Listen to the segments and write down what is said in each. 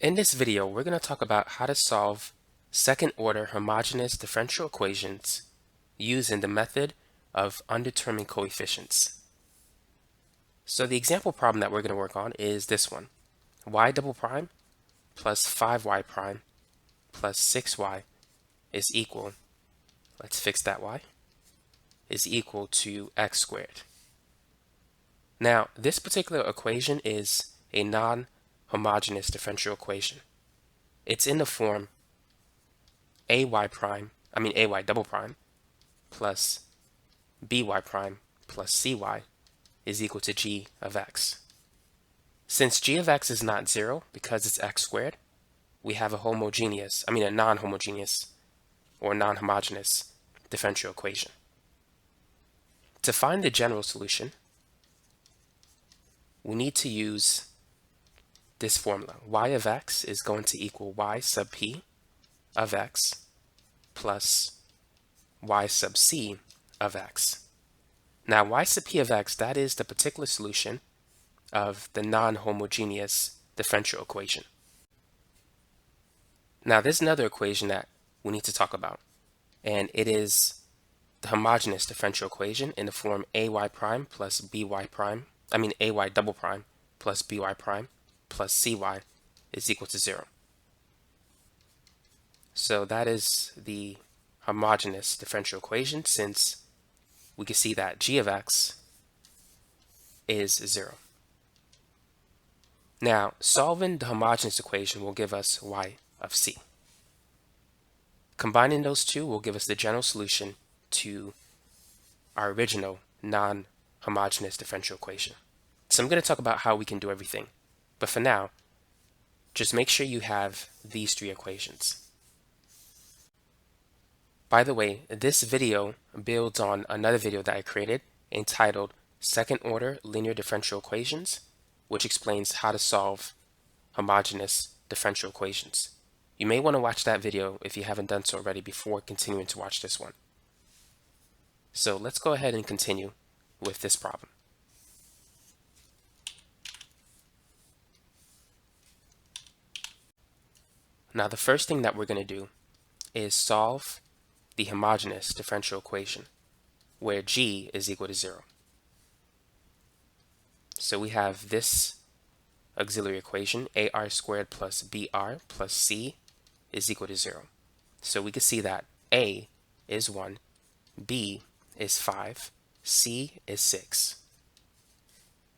In this video, we're going to talk about how to solve second-order homogeneous differential equations using the method of undetermined coefficients. So the example problem that we're going to work on is this one. Y double prime plus 5y prime plus 6y is equal, let's fix that y, is equal to x squared. Now, this particular equation is a non-homogeneous differential equation. It's in the form ay double prime plus by prime plus cy is equal to g of x. Since g of x is not 0 because it's x squared, we have a non-homogeneous or non-homogeneous differential equation. To find the general solution, we need to use this formula. Y of x is going to equal y sub p of x plus y sub c of x. Now, y sub p of x, that is the particular solution of the non-homogeneous differential equation. Now, there's another equation that we need to talk about, and it is the homogeneous differential equation in the form ay prime plus ay double prime plus by prime plus cy is equal to 0. So that is the homogeneous differential equation, since we can see that g of x is 0. Now, solving the homogeneous equation will give us y of c. Combining those two will give us the general solution to our original non-homogeneous differential equation. So I'm going to talk about how we can do everything. But for now, just make sure you have these three equations. By the way, this video builds on another video that I created entitled Second Order Linear Differential Equations, which explains how to solve homogeneous differential equations. You may want to watch that video if you haven't done so already before continuing to watch this one. So let's go ahead and continue with this problem. Now, the first thing that we're going to do is solve the homogeneous differential equation where g is equal to 0. So we have this auxiliary equation, ar squared plus br plus c is equal to 0. So we can see that a is 1, b is 5, c is 6.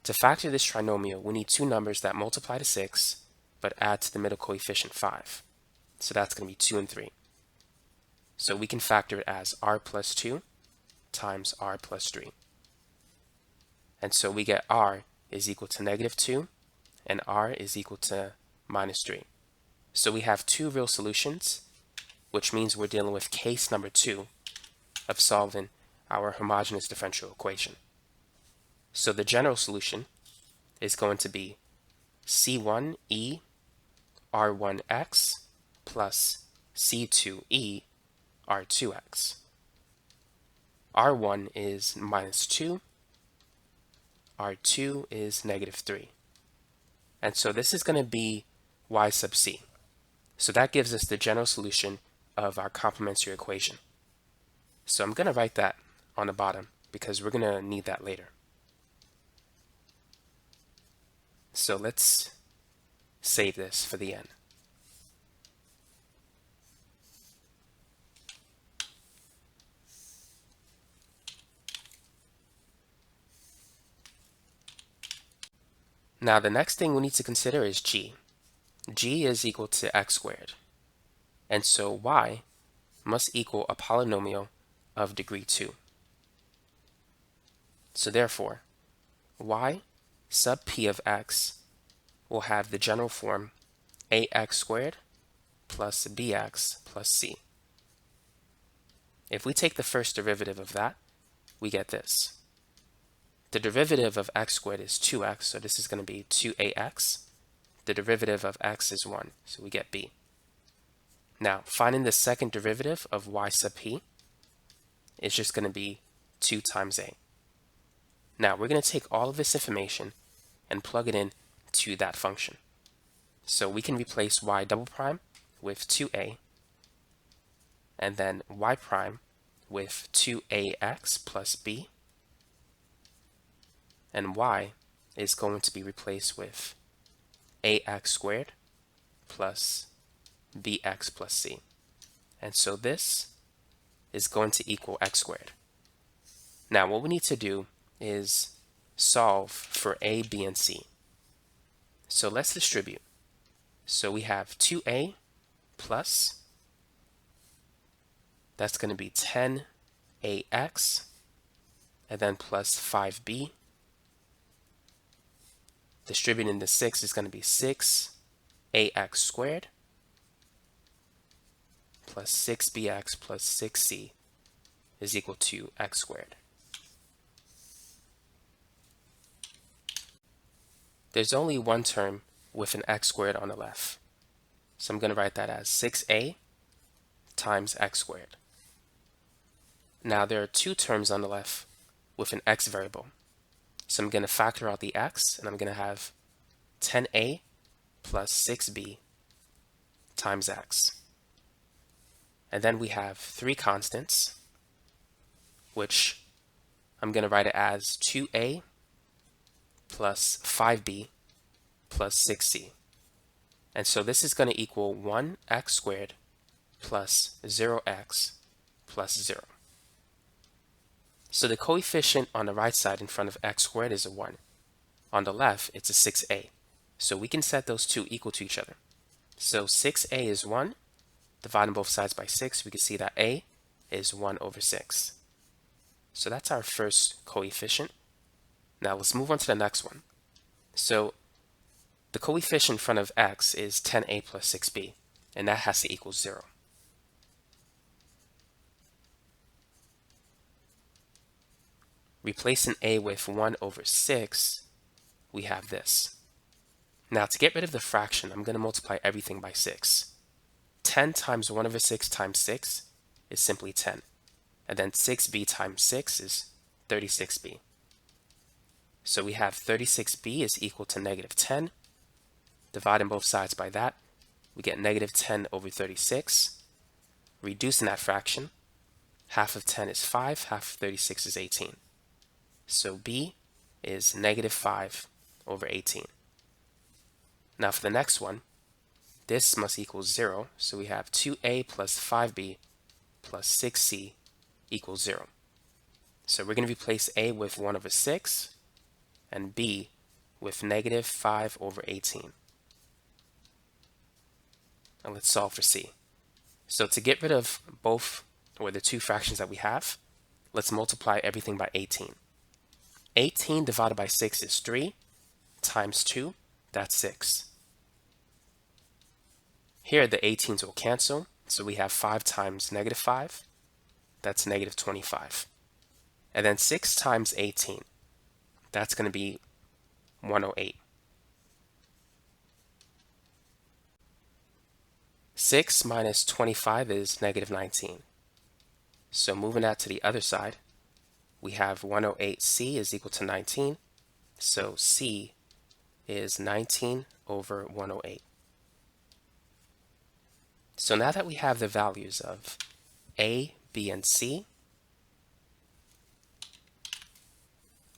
To factor this trinomial, we need two numbers that multiply to 6 but add to the middle coefficient 5. So that's going to be 2 and 3. So we can factor it as r plus 2 times r plus 3. And so we get r is equal to negative 2 and r is equal to minus 3. So we have two real solutions, which means we're dealing with case number 2 of solving our homogeneous differential equation. So the general solution is going to be C1e r1x plus C2e r2x. r1 is minus 2, r2 is negative 3. And so this is going to be y sub c. So that gives us the general solution of our complementary equation. So I'm going to write that on the bottom because we're going to need that later. So let's save this for the end. Now the next thing we need to consider is g. G is equal to x squared. And so y must equal a polynomial of degree 2. So therefore, y sub p of x will have the general form ax squared plus bx plus c. If we take the first derivative of that, we get this. The derivative of x squared is 2x, so this is going to be 2ax. The derivative of x is 1, so we get b. Now, finding the second derivative of y sub p is just going to be 2 times a. Now, we're going to take all of this information and plug it in to that function. So we can replace y double prime with 2a, and then y prime with 2ax plus b, and y is going to be replaced with ax squared plus bx plus c. And so this is going to equal x squared. Now what we need to do is solve for a, b, and c. So let's distribute. So we have 2a plus, that's going to be 10ax, and then plus 5b. Distributing the 6 is going to be 6ax squared plus 6bx plus 6c is equal to x squared. There's only one term with an x squared on the left. So I'm going to write that as 6a times x squared. Now there are two terms on the left with an x variable. So I'm going to factor out the x, and I'm going to have 10a plus 6b times x. And then we have three constants, which I'm going to write it as 2a plus 5b plus 6c. And so this is going to equal 1x squared plus 0x plus 0. So the coefficient on the right side in front of x squared is a 1. On the left, it's a 6a. So we can set those two equal to each other. So 6a is 1. Dividing both sides by 6, we can see that a is 1 over 6. So that's our first coefficient. Now let's move on to the next one. So the coefficient in front of x is 10a plus 6b, and that has to equal 0. Replacing a with 1 over 6, we have this. Now to get rid of the fraction, I'm going to multiply everything by 6. 10 times 1 over 6 times 6 is simply 10. And then 6b times 6 is 36b. So we have 36b is equal to negative 10. Dividing both sides by that, we get negative 10 over 36. Reducing that fraction, half of 10 is 5, half of 36 is 18. So b is negative 5 over 18. Now for the next one, this must equal 0, so we have 2a plus 5b plus 6c equals 0. So we're going to replace a with 1 over 6 and b with negative 5 over 18. And let's solve for c. So to get rid of both, or the two fractions that we have, let's multiply everything by 18. 18 divided by 6 is 3, times 2, that's 6. Here the 18s will cancel, so we have 5 times negative 5, that's negative 25. And then 6 times 18, that's going to be 108. 6 minus 25 is negative 19. So moving that to the other side, we have 108c is equal to 19. So c is 19 over 108. So now that we have the values of a, b, and c,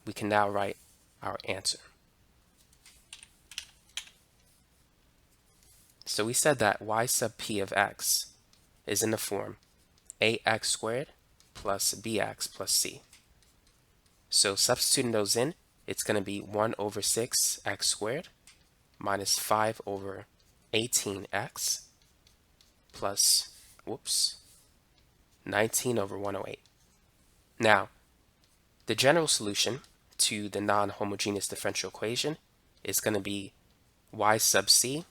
we can now write our answer. So we said that y sub p of x is in the form ax squared plus bx plus c. So substituting those in, it's going to be 1 over 6 x squared minus 5 over 18x plus, 19 over 108. Now, the general solution to the non-homogeneous differential equation is going to be y sub c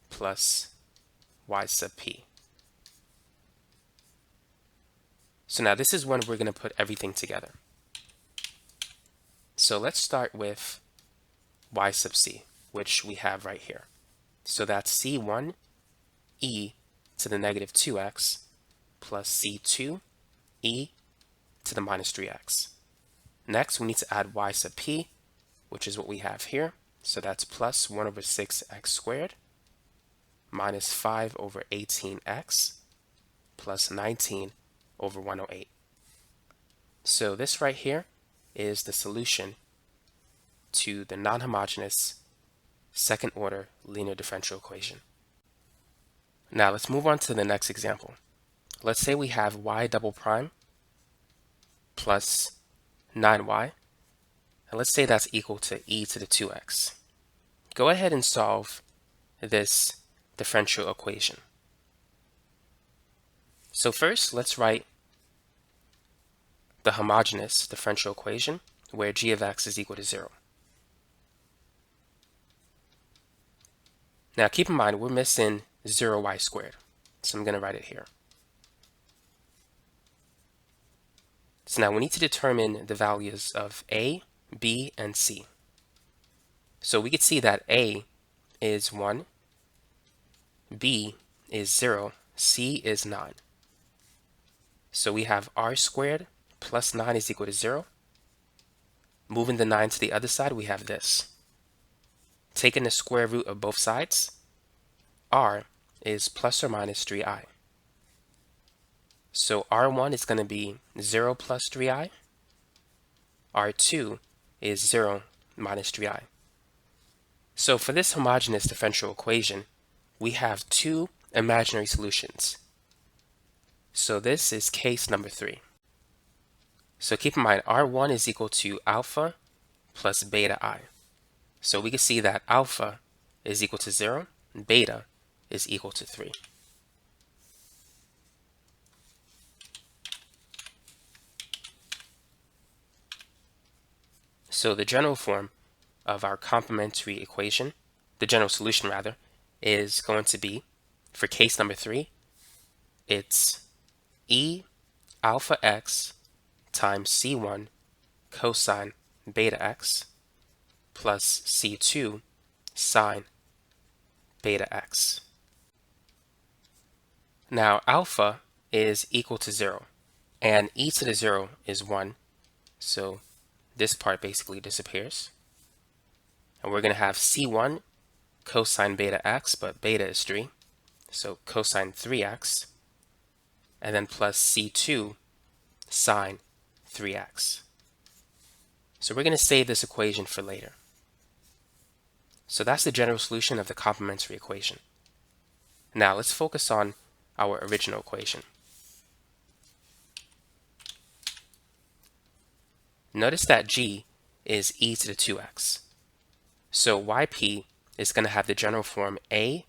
plus y sub p. So now this is when we're going to put everything together. So let's start with y sub c, which we have right here. So that's c1 e to the negative 2x plus c2 e to the minus 3x. Next, we need to add y sub p, which is what we have here. So that's plus 1 over 6x squared minus 5 over 18x plus 19 over 108. So this right here is the solution to the non-homogeneous second order linear differential equation. Now let's move on to the next example. Let's say we have y double prime plus 9y, and let's say that's equal to e to the 2x. Go ahead and solve this differential equation. So first, let's write the homogeneous differential equation where g of x is equal to 0. Now keep in mind, we're missing 0y squared, so I'm going to write it here. So now we need to determine the values of a, b, and c. So we could see that a is 1, b is 0, c is 9. So we have r squared plus 9 is equal to 0. Moving the 9 to the other side, we have this. Taking the square root of both sides, r is plus or minus 3i. So r1 is going to be 0 plus 3i. r2 is 0 minus 3i. So for this homogeneous differential equation, we have two imaginary solutions. So this is case number 3. So keep in mind, r1 is equal to alpha plus beta I. So we can see that alpha is equal to 0, and beta is equal to 3. So the general form of our complementary equation, the general solution rather, is going to be, for case number 3, it's e alpha x times c1 cosine beta x plus c2 sine beta x. Now alpha is equal to 0, and e to the 0 is 1, so this part basically disappears. And we're going to have c1 cosine beta x, but beta is 3, so cosine 3x, and then plus c2 sine 3x. So we're going to save this equation for later. So that's the general solution of the complementary equation. Now let's focus on our original equation. Notice that g is e to the 2x. So yp is going to have the general form a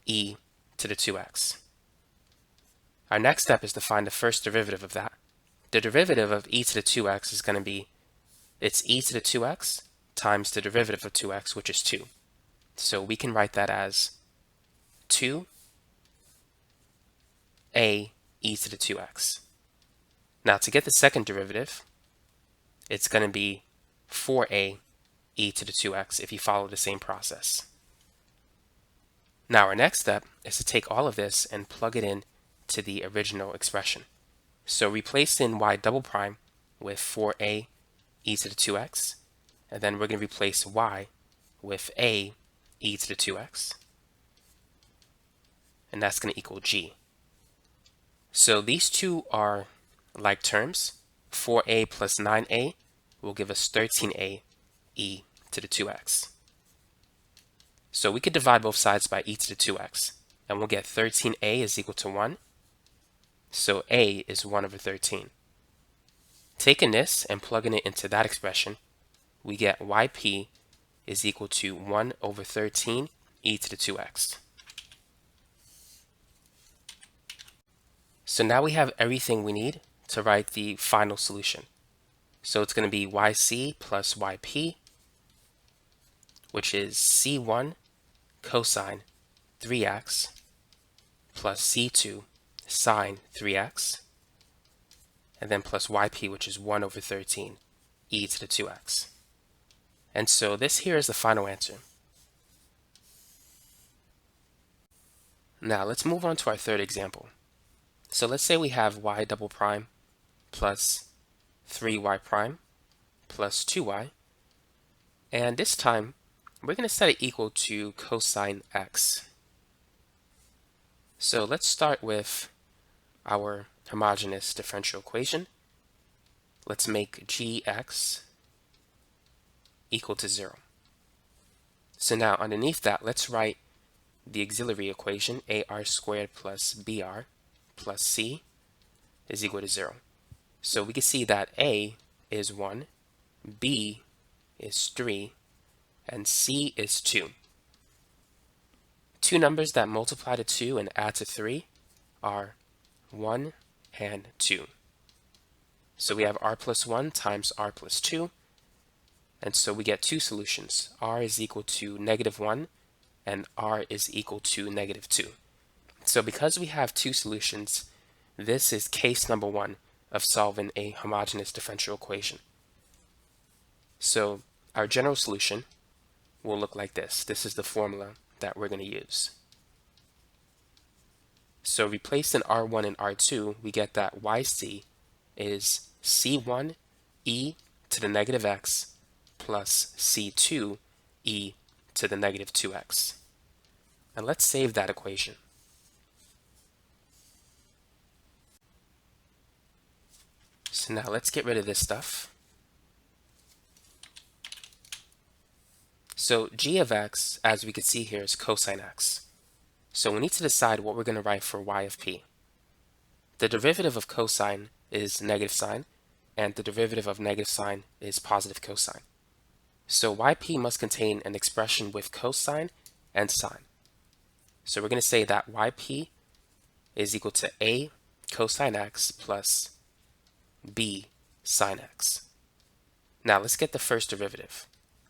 e to the 2x. Our next step is to find the first derivative of that. The derivative of e to the 2x is going to be, it's e to the 2x times the derivative of 2x, which is 2. So we can write that as 2 a e to the 2x. Now to get the second derivative, it's going to be 4a e to the 2x if you follow the same process. Now our next step is to take all of this and plug it in to the original expression. So replace in y double prime with 4a e to the 2x, and then we're going to replace y with a e to the 2x, and that's going to equal g. So these two are like terms. 4a plus 9a will give us 13a e to the 2x. So we could divide both sides by e to the 2x, and we'll get 13a is equal to 1. So a is 1 over 13. Taking this and plugging it into that expression, we get yp is equal to 1 over 13 e to the 2x. So now we have everything we need to write the final solution. So it's going to be yc plus yp, which is c1 cosine 3x plus c2 sine 3x, and then plus yp, which is 1 over 13 e to the 2x. And so this here is the final answer. Now let's move on to our third example. So let's say we have y double prime plus 3y prime plus 2y, and this time we're going to set it equal to cosine x. So let's start with our homogeneous differential equation. Let's make gx equal to 0. So now underneath that, let's write the auxiliary equation, ar squared plus br plus c is equal to 0. So we can see that a is 1, b is 3, and c is 2. Two numbers that multiply to 2 and add to 3 are 1 and 2. So we have r plus 1 times r plus 2, and so we get two solutions. R is equal to -1 and r is equal to -2. So because we have two solutions, this is case number 1 of solving a homogeneous differential equation. So our general solution will look like this. This is the formula that we're going to use. So replacing R1 and R2, we get that YC is C1 e to the negative x plus C2 e to the negative 2x. And let's save that equation. So now let's get rid of this stuff. So g of x, as we can see here, is cosine x. So we need to decide what we're going to write for y of p. The derivative of cosine is negative sine, and the derivative of negative sine is positive cosine. So yp must contain an expression with cosine and sine. So we're going to say that yp is equal to a cosine x plus b sine x. Now let's get the first derivative.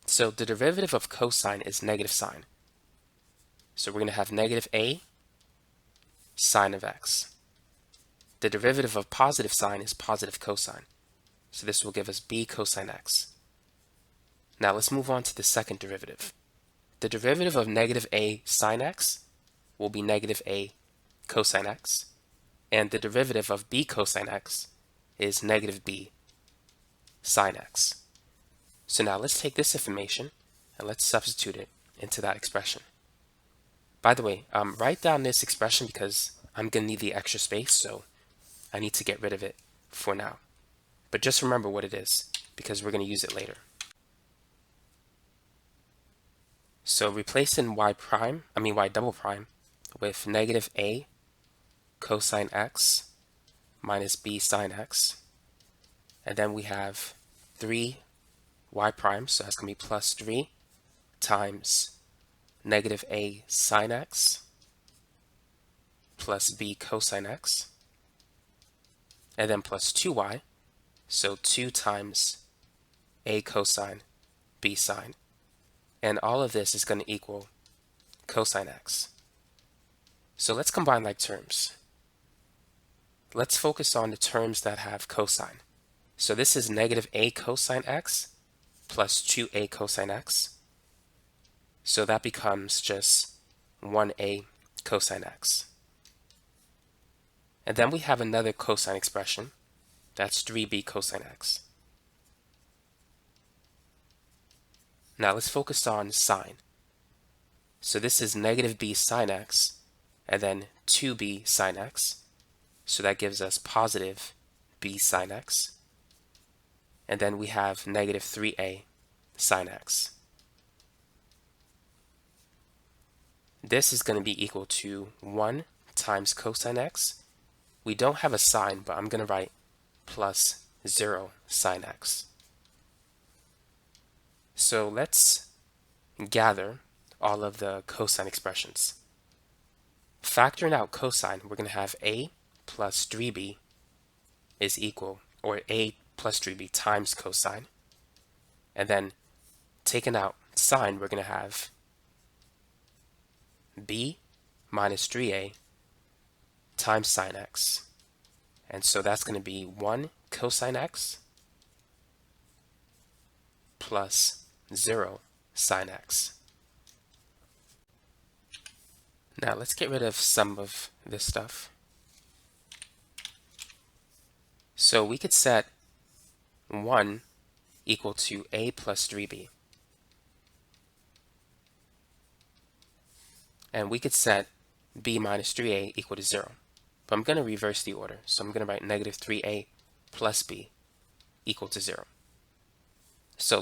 So the derivative of cosine is negative sine. So we're going to have negative a sine of x. The derivative of positive sine is positive cosine. So this will give us b cosine x. Now let's move on to the second derivative. The derivative of negative a sine x will be negative a cosine x. And the derivative of b cosine x is negative b sine x. So now let's take this information and let's substitute it into that expression. By the way, write down this expression because I'm going to need the extra space, so I need to get rid of it for now. But just remember what it is because we're going to use it later. So replacing y double prime with negative a cosine x minus b sine x. And then we have 3y prime, so that's going to be plus 3 times negative a sine x plus b cosine x. And then plus 2y, so 2 times a cosine b sine. And all of this is going to equal cosine x. So let's combine like terms. Let's focus on the terms that have cosine. So this is negative a cosine x plus 2a cosine x. So that becomes just 1a cosine x. And then we have another cosine expression. That's 3b cosine x. Now let's focus on sine. So this is negative b sine x and then 2b sine x. So that gives us positive b sine x. And then we have negative 3a sine x. This is going to be equal to 1 times cosine x. We don't have a sign, but I'm going to write plus 0 sine x. So let's gather all of the cosine expressions. Factoring out cosine, we're going to have a plus 3b is equal, or a plus 3b times cosine. And then taking out sine, we're going to have b minus 3a times sine x. And so that's going to be 1 cosine x plus 0 sine x. Now let's get rid of some of this stuff. So we could set 1 equal to a plus 3b. And we could set b minus 3a equal to 0. But I'm going to reverse the order. So I'm going to write negative 3a plus b equal to 0. So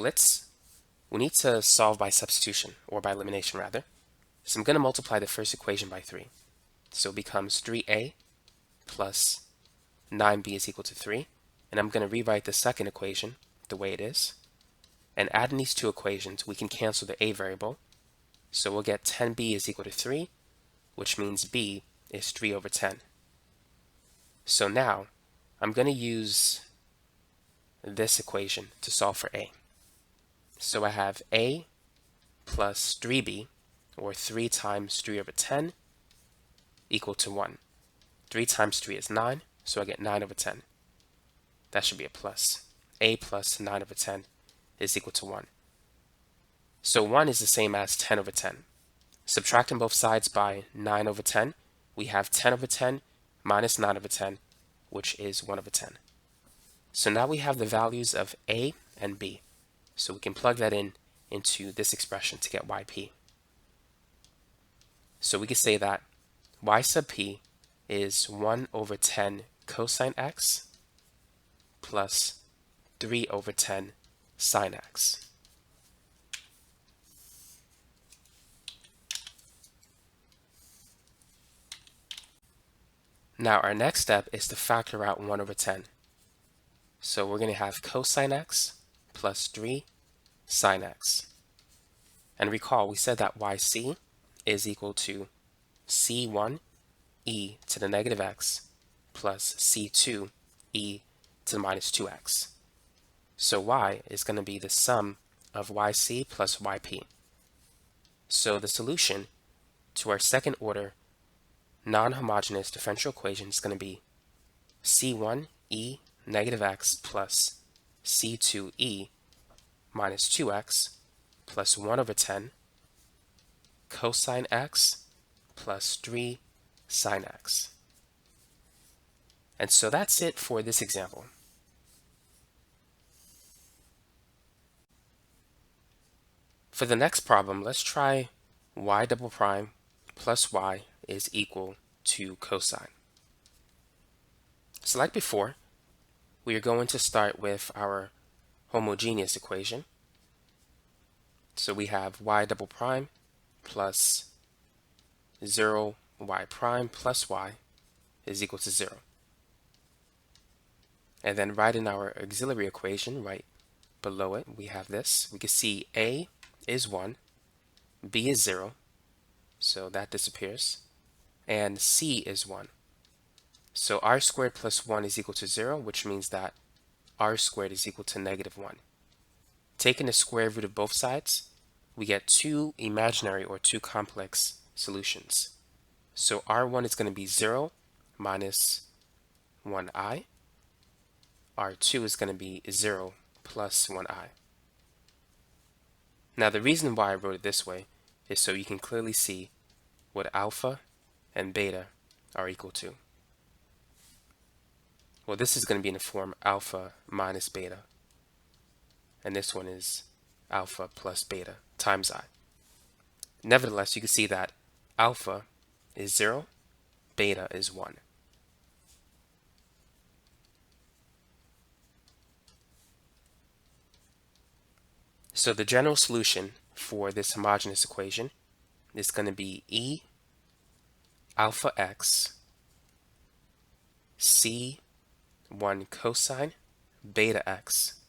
we need to solve by substitution, or by elimination rather. So I'm going to multiply the first equation by 3. So it becomes 3a plus 9b is equal to 3. And I'm going to rewrite the second equation the way it is. And adding these two equations, we can cancel the a variable. So we'll get 10b is equal to 3, which means b is 3 over 10. So now I'm going to use this equation to solve for a. So I have a plus 3b, or 3 times 3 over 10, equal to 1. 3 times 3 is 9, so I get 9 over 10. That should be a plus. A plus 9 over 10 is equal to 1. So 1 is the same as 10 over 10. Subtracting both sides by 9 over 10, we have 10 over 10 minus 9 over 10, which is 1 over 10. So now we have the values of a and b. So we can plug that into this expression to get yp. So we can say that y sub p is 1 over 10 cosine x plus 3 over 10 sine x. Now our next step is to factor out 1 over 10. So we're going to have cosine x plus 3 sine x. And recall, we said that yc is equal to c1 e to the negative x plus c2 e to the minus 2x. So y is going to be the sum of yc plus yp. So the solution to our second order non-homogeneous differential equation is going to be c1 e negative x plus c2 e minus 2x plus 1 over 10 cosine x plus 3 sine x. And so that's it for this example. For the next problem, let's try y double prime plus y is equal to cosine. So like before, we are going to start with our homogeneous equation. So we have y double prime plus 0 y prime plus y is equal to 0. And then right in our auxiliary equation, right below it, we have this. We can see a is 1, b is 0, so that disappears, and c is 1. So r squared plus 1 is equal to 0, which means that r squared is equal to negative 1. Taking the square root of both sides, we get two imaginary or two complex solutions. So r1 is going to be 0 minus 1i. r2 is going to be 0 plus 1i. Now the reason why I wrote it this way is so you can clearly see what alpha and beta are equal to. Well, this is going to be in the form alpha minus beta, and this one is alpha plus beta times I. Nevertheless, you can see that alpha is 0, beta is 1. So the general solution for this homogeneous equation is going to be e alpha x c1 cosine beta x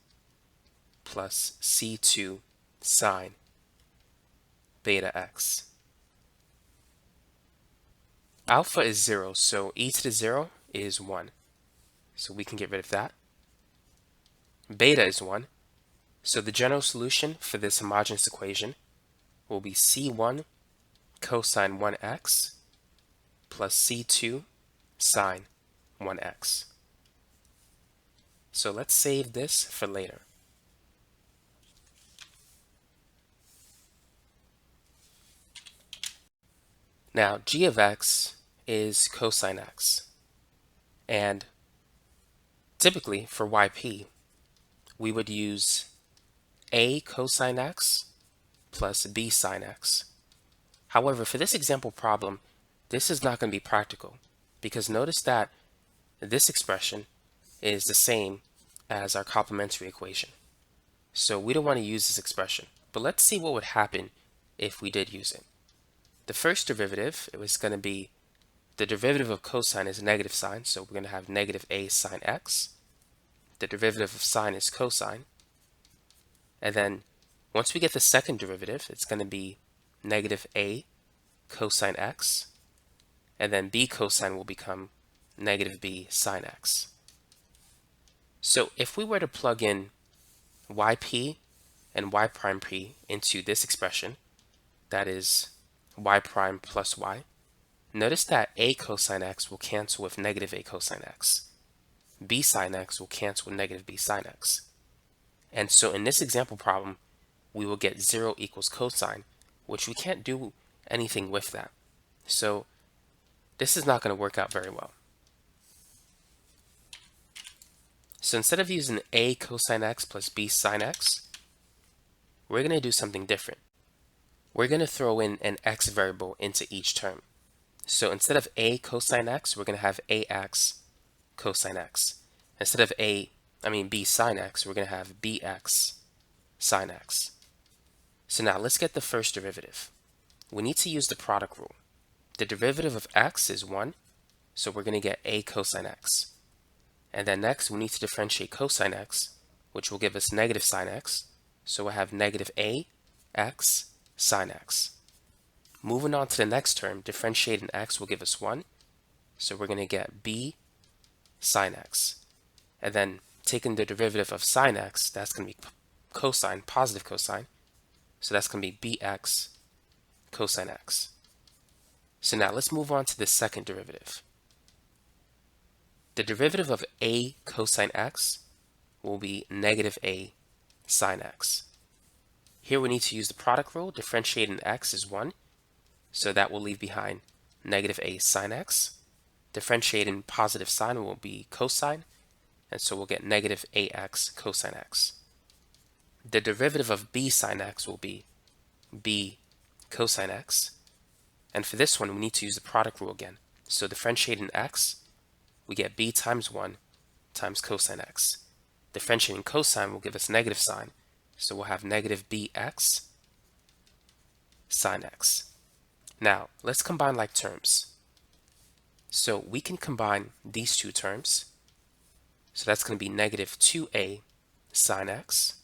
plus c2 sine beta x. Alpha is 0, so e to the 0 is 1. So we can get rid of that. Beta is 1. So the general solution for this homogeneous equation will be c1 cosine 1x plus c2 sine 1x. So let's save this for later. Now g of x is cosine x. And typically for yp, we would use a cosine x plus b sine x. However, for this example problem, this is not going to be practical because notice that this expression is the same as our complementary equation. So we don't want to use this expression. But let's see what would happen if we did use it. The first derivative, it was going to be the derivative of cosine is a negative sign, so we're going to have negative a sine x. The derivative of sine is cosine. And then once we get the second derivative, it's going to be negative a cosine x. And then b cosine will become negative b sine x. So if we were to plug in yp and y prime p into this expression, that is y prime plus y, notice that a cosine x will cancel with negative a cosine x. B sine x will cancel with negative b sine x. And so in this example problem, we will get 0 equals cosine, which we can't do anything with that. So this is not going to work out very well. So instead of using a cosine x plus b sine x, we're going to do something different. We're going to throw in an x variable into each term. So instead of a cosine x, we're going to have ax cosine x. Instead of b sine x, we're going to have bx sine x. So now let's get the first derivative. We need to use the product rule. The derivative of x is 1, so we're going to get a cosine x. And then next, we need to differentiate cosine x, which will give us negative sine x. So we'll have negative a x sine x. Moving on to the next term, differentiating x will give us 1. So we're going to get b sine x. And then taking the derivative of sine x, that's going to be cosine, positive cosine. So that's going to be bx cosine x. So now let's move on to the second derivative. The derivative of a cosine x will be negative a sine x. Here we need to use the product rule. Differentiating x is 1, so that will leave behind negative a sine x. Differentiating positive sine will be cosine, and so we'll get negative ax cosine x. The derivative of b sine x will be b cosine x. And for this one, we need to use the product rule again. So differentiating x, we get b times 1 times cosine x. Differentiating cosine will give us negative sine, so we'll have negative bx sine x. Now, let's combine like terms. So we can combine these two terms. So that's going to be negative 2a sine x,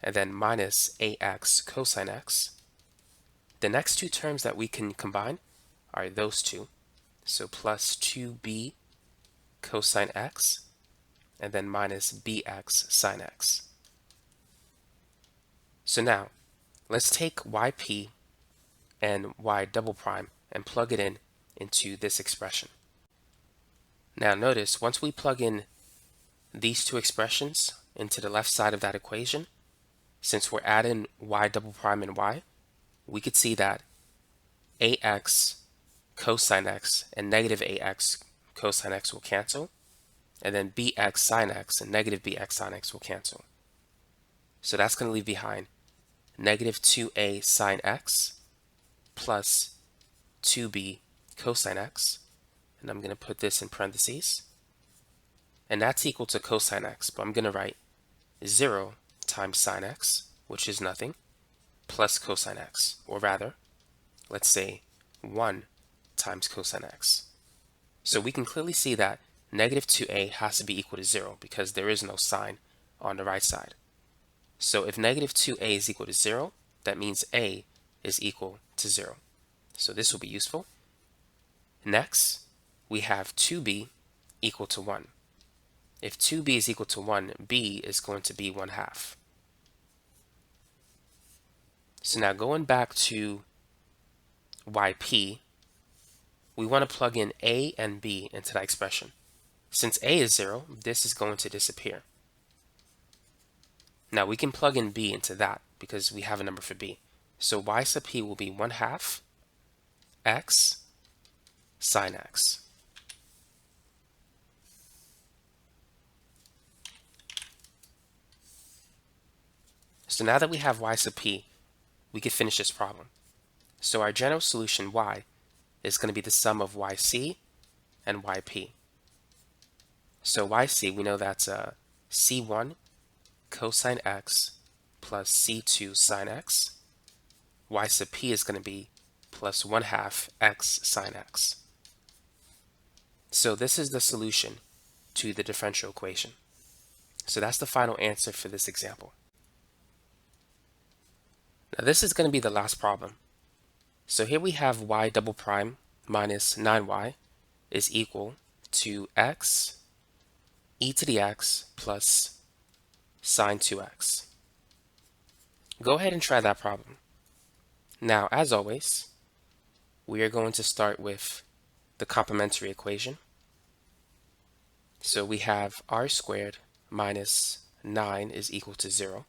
and then minus ax cosine x. The next two terms that we can combine are those two. So plus 2b cosine x, and then minus bx sine x. So now, let's take yp and y double prime and plug it in into this expression. Now notice, once we plug in these two expressions into the left side of that equation, since we're adding y double prime and y, we could see that ax cosine x and negative ax cosine x will cancel, and then bx sine x and negative bx sine x will cancel. So that's going to leave behind negative 2a sine x plus 2b cosine x, and I'm going to put this in parentheses, and that's equal to cosine x, but I'm going to write 0 times sine x, which is nothing, plus cosine x, or rather, let's say 1 times cosine x. So we can clearly see that negative 2a has to be equal to 0 because there is no sign on the right side. So if negative 2a is equal to 0, that means a is equal to 0. So this will be useful. Next, we have 2b equal to 1. If 2b is equal to 1, b is going to be 1/2. So now going back to yp, we want to plug in a and b into that expression. Since a is 0, this is going to disappear. Now we can plug in b into that because we have a number for b. So y sub p will be 1/2 x sine x. So now that we have y sub p, we can finish this problem. So our general solution y is going to be the sum of yc and yp. So yc, we know that's c1 cosine x plus c2 sine x. Y sub p is going to be plus 1/2 x sine x. So this is the solution to the differential equation. So that's the final answer for this example. Now this is going to be the last problem. So here we have y double prime minus 9y is equal to x e to the x plus sine 2x. Go ahead and try that problem. Now, as always, we are going to start with the complementary equation. So we have r squared minus 9 is equal to 0.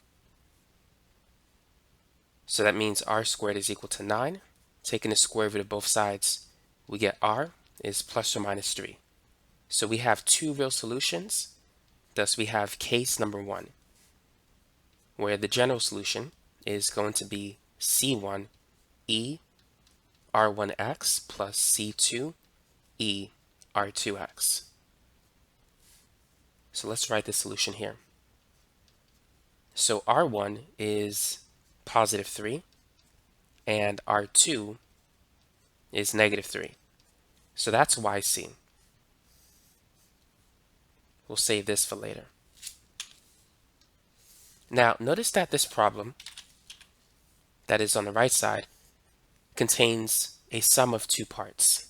So that means r squared is equal to 9. Taking the square root of both sides, we get r is plus or minus 3. So we have two real solutions. Thus we have case number 1, where the general solution is going to be c1 e r1x plus c2 e r2x. So let's write the solution here. So r1 is positive 3 and r2 is negative 3. So that's yc. We'll save this for later. Now notice that this problem that is on the right side contains a sum of two parts.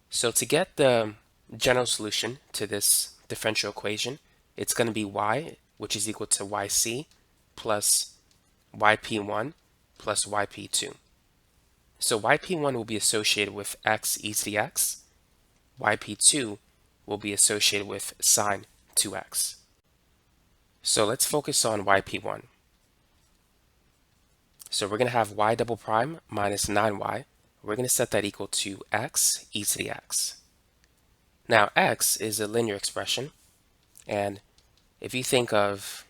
So to get the general solution to this differential equation, it's going to be y, which is equal to yc plus yp1 plus yp2. So yp1 will be associated with x e to the x. Yp2 will be associated with sine 2x. So let's focus on yp1. So we're going to have y double prime minus 9y. We're going to set that equal to x e to the x. Now x is a linear expression, and if you think of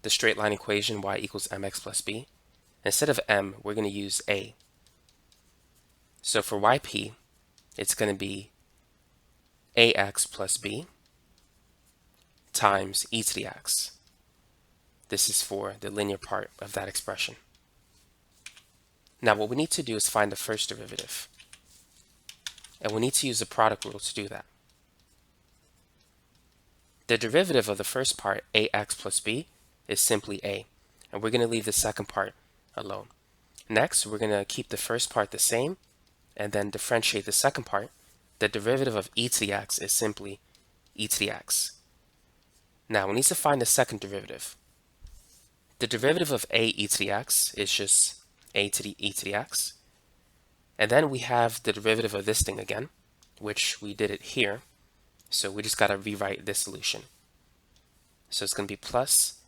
the straight line equation y equals mx plus b, instead of m, we're going to use a. So for yp, it's going to be ax plus b times e to the x. This is for the linear part of that expression. Now what we need to do is find the first derivative. And we need to use the product rule to do that. The derivative of the first part, ax plus b, is simply a. And we're going to leave the second part alone. Next, we're going to keep the first part the same and then differentiate the second part. The derivative of e to the x is simply e to the x. Now we need to find the second derivative. The derivative of a e to the x is just a to the e to the x. And then we have the derivative of this thing again, which we did it here. So we just got to rewrite this solution. So it's going to be plus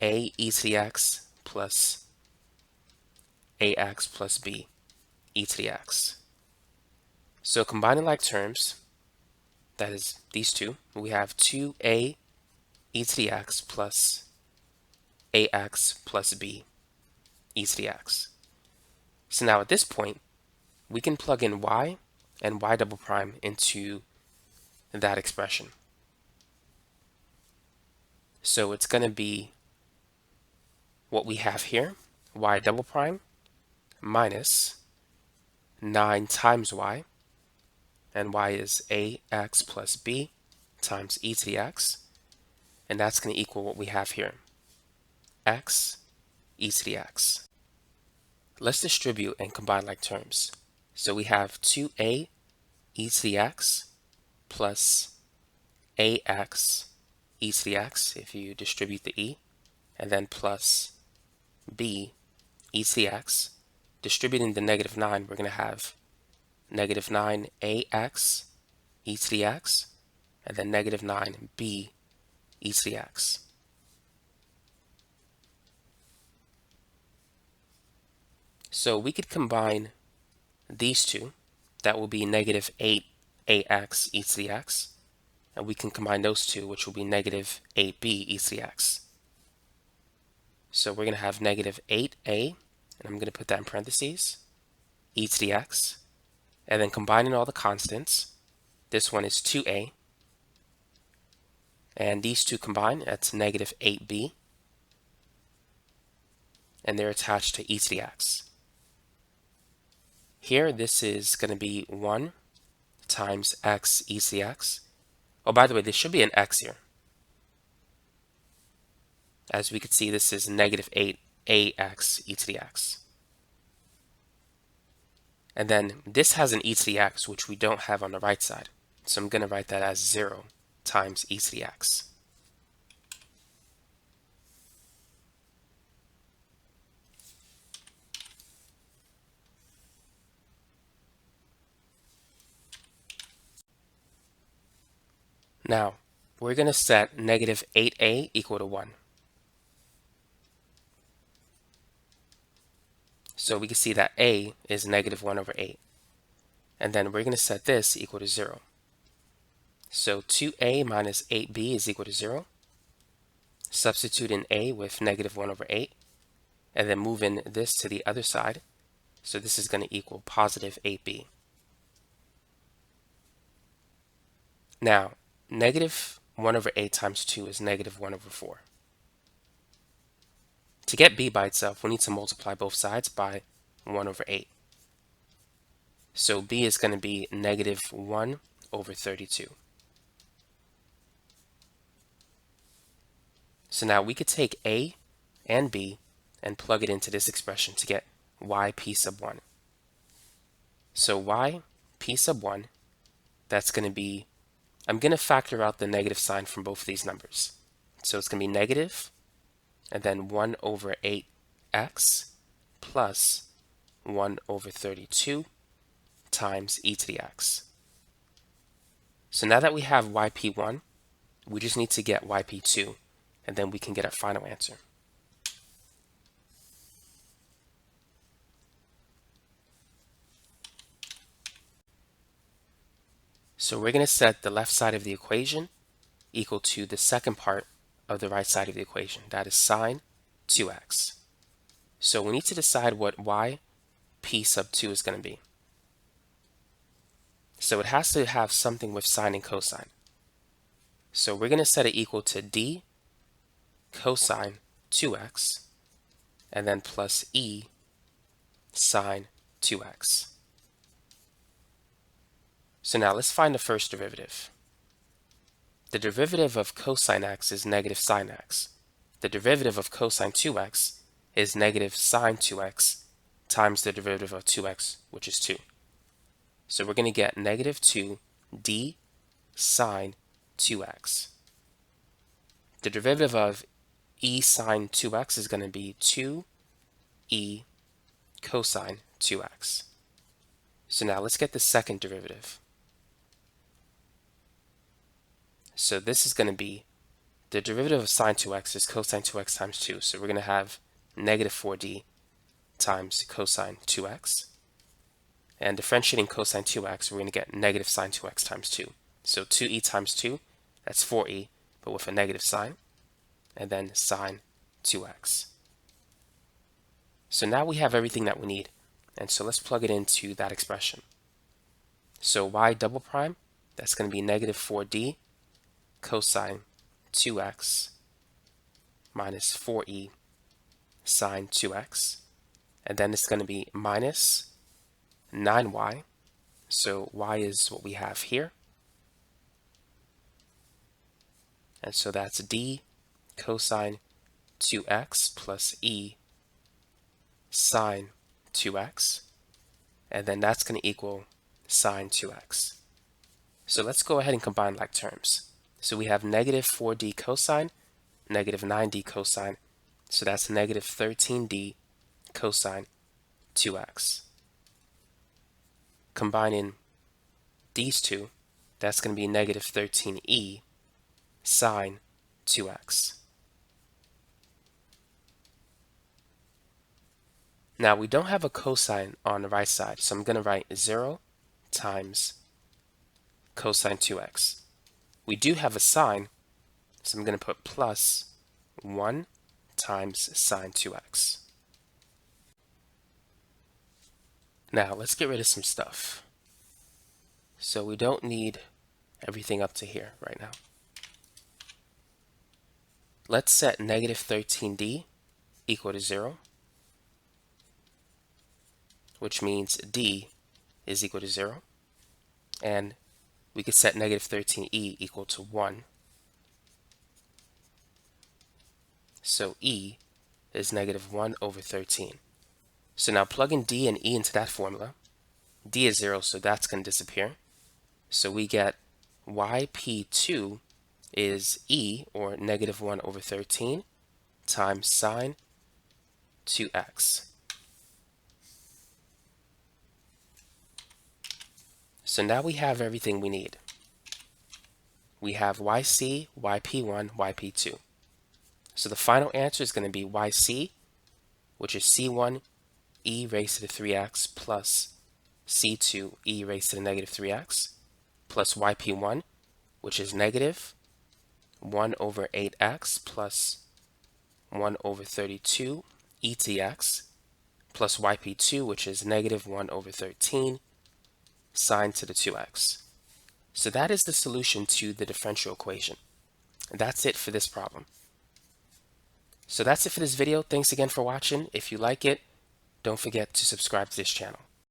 a e to the x plus ax plus b e to the x. So combining like terms, that is these two, we have 2a e to the x plus ax plus b e to the x. So now at this point, we can plug in y and y double prime into that expression. So it's going to be what we have here, y double prime minus 9 times y, and y is ax plus b times e to the x, and that's going to equal what we have here, x e to the x. Let's distribute and combine like terms. So we have 2a e to the x plus ax e to the x if you distribute the e, and then plus b e to the x. Distributing the negative 9, we're going to have negative 9ax e to the x, and then negative 9b e to the x. So we could combine these two. That will be negative 8ax e to the x, and we can combine those two, which will be negative 8b e to the x. So we're going to have negative 8a, and I'm going to put that in parentheses, e to the x, And then combining all the constants, this one is 2a, and these two combine, that's negative 8b, and they're attached to e to the x. Here, this is going to be 1 times x e to the x. Oh, by the way, there should be an x here. As we can see, this is negative 8ax e to the x. And then this has an e to the x, which we don't have on the right side. So I'm going to write that as 0 times e to the x. Now, we're going to set negative 8a equal to 1. So we can see that a is negative 1 over 8. And then we're going to set this equal to 0. So 2a minus 8b is equal to 0. Substitute in a with negative 1 over 8. And then move in this to the other side. So this is going to equal positive 8b. Now, negative 1 over 8 times 2 is negative 1 over 4. To get b by itself, we need to multiply both sides by 1 over 8. So b is going to be negative 1 over 32. So now we could take a and b and plug it into this expression to get y p sub 1. So y p sub 1, that's going to be, I'm going to factor out the negative sign from both of these numbers. So it's going to be negative, and then 1 over 8x plus 1 over 32 times e to the x. So now that we have yp1, we just need to get yp2, and then we can get our final answer. So we're going to set the left side of the equation equal to the second part of the right side of the equation. That is sine 2x. So we need to decide what y p sub 2 is going to be. So it has to have something with sine and cosine. So we're going to set it equal to d cosine 2x and then plus e sine 2x. So now let's find the first derivative. The derivative of cosine x is negative sine x. The derivative of cosine 2x is negative sine 2x times the derivative of 2x, which is 2. So we're going to get negative 2 d sine 2x. The derivative of e sine 2x is going to be 2e cosine 2x. So now let's get the second derivative. So this is going to be, the derivative of sine 2x is cosine 2x times 2. So we're going to have negative 4d times cosine 2x. And differentiating cosine 2x, we're going to get negative sine 2x times 2. So 2e times 2, that's 4e, but with a negative sign. And then sine 2x. So now we have everything that we need. And so let's plug it into that expression. So y double prime, that's going to be negative 4d cosine 2x minus 4e sine 2x. And then it's going to be minus 9y. So y is what we have here. And so that's d cosine 2x plus e sine 2x. And then that's going to equal sine 2x. So let's go ahead and combine like terms. So we have negative 4d cosine, negative 9d cosine. So that's negative 13d cosine 2x. Combining these two, that's going to be negative 13e sine 2x. Now we don't have a cosine on the right side, so I'm going to write 0 times cosine 2x. We do have a sine, so I'm going to put plus 1 times sine 2x. Now let's get rid of some stuff. So we don't need everything up to here right now. Let's set negative 13d equal to 0, which means d is equal to 0. And we could set negative 13e equal to 1. So e is negative 1 over 13. So now plug in d and e into that formula. D is 0, so that's going to disappear. So we get yp2 is e, or negative 1 over 13, times sine 2x. So now we have everything we need. We have yc, yp1, yp2. So the final answer is going to be yc, which is c1 e raised to the 3x plus c2 e raised to the negative 3x, plus yp1, which is negative 1 over 8x plus 1 over 32 e to the x, plus yp2, which is negative 1 over 13 sine to the 2x. So that is the solution to the differential equation. And that's it for this problem. So that's it for this video. Thanks again for watching. If you like it, don't forget to subscribe to this channel.